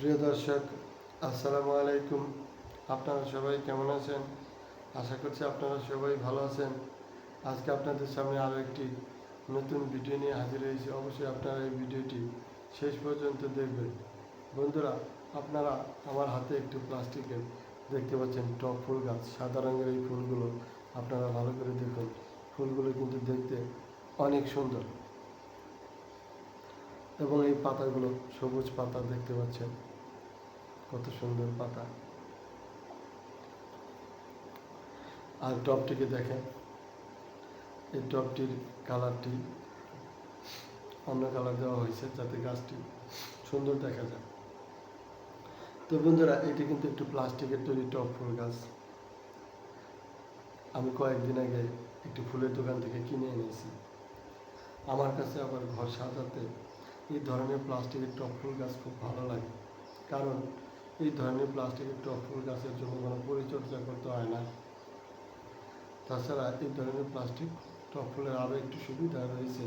প্রিয় দর্শক, আসসালামু আলাইকুম। আপনারা সবাই কেমন আছেন? আশা করছি আপনারা সবাই ভালো আছেন। আজকে আপনাদের সামনে আরও একটি নতুন ভিডিও নিয়ে হাজির হয়েছি। অবশ্যই আপনারা এই ভিডিওটি শেষ পর্যন্ত দেখবেন। বন্ধুরা, আপনারা আমার হাতে একটু প্লাস্টিকের দেখতে পাচ্ছেন টপ ফুল গাছ। সাদা রঙের এই ফুলগুলো আপনারা ভালো করে দেখুন। ফুলগুলো কিন্তু দেখতে অনেক সুন্দর এবং এই পাতাগুলো সবুজ পাতা দেখতে পাচ্ছেন, কত সুন্দর পাতা। আর টবটিকে দেখেন, এই টবটির কালারটি অন্য কালার দেওয়া হয়েছে যাতে গাছটি সুন্দর দেখা যায়। তো বন্ধুরা, এটি কিন্তু একটু প্লাস্টিকের তৈরি টব ফুল গাছ। আমি কয়েকদিন আগে একটি ফুলের দোকান থেকে কিনে এনেছি। আমার কাছে আবার ঘর সাজাতে এই ধরনের প্লাস্টিকের টব ফুল গাছ খুব ভালো লাগে, কারণ এই ধরনের প্লাস্টিকের টব ফুল গাছের জন্য কোনো পরিচর্যা করতে হয় না। তাছাড়া এই ধরনের প্লাস্টিক টব ফুলের আরও একটু সুবিধা রয়েছে,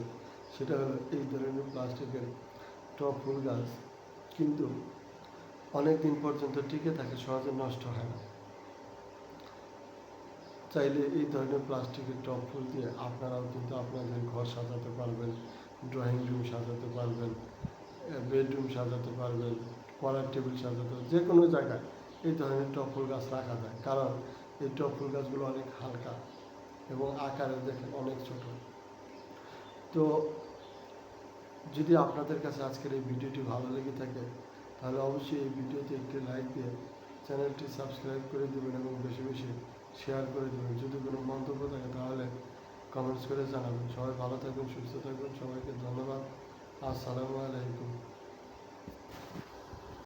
সেটা হলো এই ধরনের প্লাস্টিকের টব ফুল গাছ কিন্তু অনেক দিন পর্যন্ত টিকে থাকে, সহজে নষ্ট হয় না। চাইলে এই ধরনের প্লাস্টিকের টব ফুল দিয়ে আপনারাও কিন্তু আপনাদের ঘর সাজাতে পারবেন, ড্রয়িং রুম সাজাতে পারবেন, বেডরুম সাজাতে পারবেন, পড়ার টেবিল সাজাতে, যে কোনো জায়গায় এই ধরনের টব ফুল গাছ রাখা যায়। কারণ এই টব ফুল গাছগুলো অনেক হালকা এবং আকারে দেখেন অনেক ছোট। তো যদি আপনাদের কাছে আজকের এই ভিডিওটি ভালো লেগে থাকে, তাহলে অবশ্যই এই ভিডিওতে একটি লাইক দিয়ে চ্যানেলটি সাবস্ক্রাইব করে দেবেন এবং বেশি বেশি শেয়ার করে দেবেন। যদি কোনো মন্তব্য থাকে তাহলে কমেন্টস করে জানাবেন। সবাই ভালো থাকবেন, সুস্থ থাকবেন। সবাইকে ধন্যবাদ। আসসালামু আলাইকুম।